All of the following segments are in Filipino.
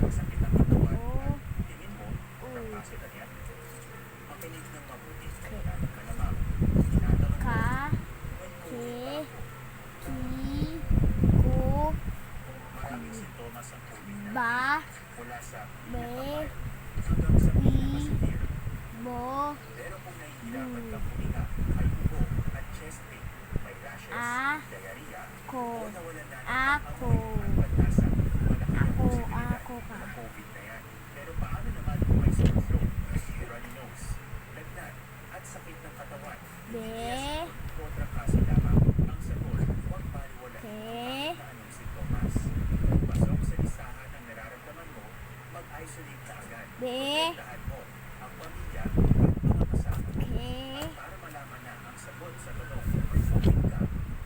Sakit ang katawan O. at tingin mo, U. trangkaso na yan. Makinig ng mabuti. K. Tinatanong ka naman. Tinatanong mo, Ka. may Ki. kulit ba ako? Ki. Ku. Maraming sintomas ang COVID na Ba. mula sa Be. pinakabay hanggang sa pinakasevere. Bo. Pero kung nahihirapan kang huminga, may ubo at chest pain, may rashes, A. diarrhea, Ko. o nawalan na ng Ako. amoy at panlasa, malaki ang Ako. posibilidad Ako ka. na COVID na yan. Pero paano naman kung may sore throat, runny nose, lagnat, at sakit ng katawan? Be. O trangkaso lamang. Ang sagot, huwag baliwalain Ke. ang anong sintomas. Kung pasok sa listahan ng nararamdaman mo, mag-isolate ka agad. Be. Protektahan mo ang pamilya at mga kasama. Ke. At para malaman na ang sagot sa tanong kung may COVID ka,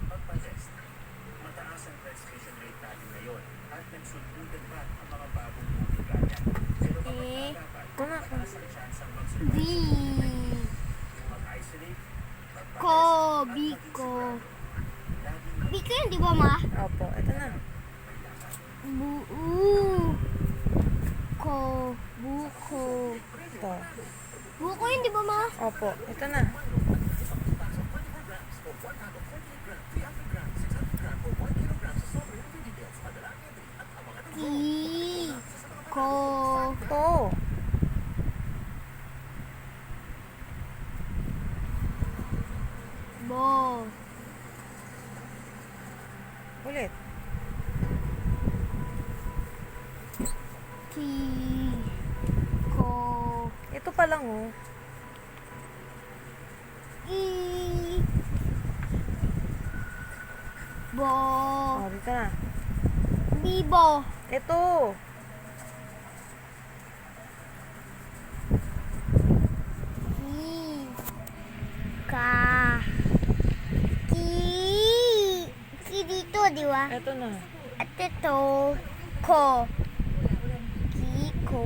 magpa-test. Mataas ang transmission rate natin ngayon at nagsulputan pa ang mga bagong COVID variant. Pero kapag nalaman, mataas ang chance ang B. mag-survive. Mag-isolate, magpa-test, Ko. at Biko. maging sigurado. Laging Biko yun, di ba ma? Opo, ito na. may lakas. Bu. Ko. Buko. Ito. Buko yun, di ba ma? Opo, ito na. Ki. Ko. Ito. Bo. Ulit. Ki. Ko. Ito pa lang oh. I. Bo. Oh, dito na. Bibo. Ito. Ki. Ka. Ki. Ki dito, di ba? Ito na. At ito. Ko. Kiko.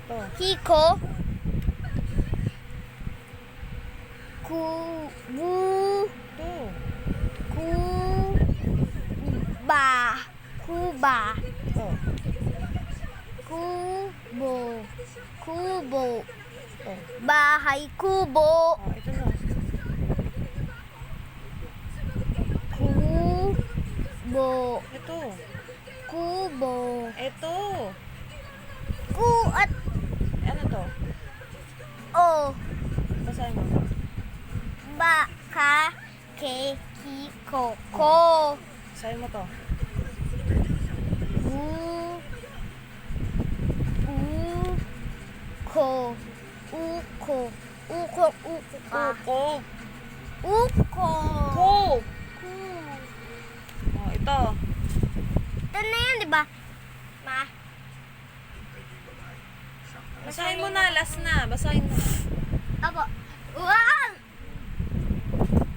Ito. Kiko. Ku. Bu. Ito. Ku. Ba. Kuba. Ito. Kubo. Kubo. Ito. Bahay kubo. Oh, ito na. Kubo. Ito. Kubo. Ito. Ku at Ano to? o. Basahin mo to. Ba. Ka. Ke. Ki. Ko. Ko. Basahin mo to. U. U. Ko. Uko. Uko. Uko ka. Uko. Uko. Ko. Ku. Oh, ito. Ito na yan, di ba? Ma. Basahin mo na. Last na. Basahin mo na. Apo. Wow!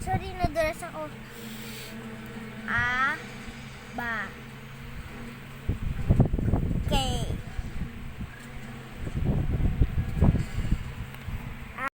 Sorry, nadulas ako.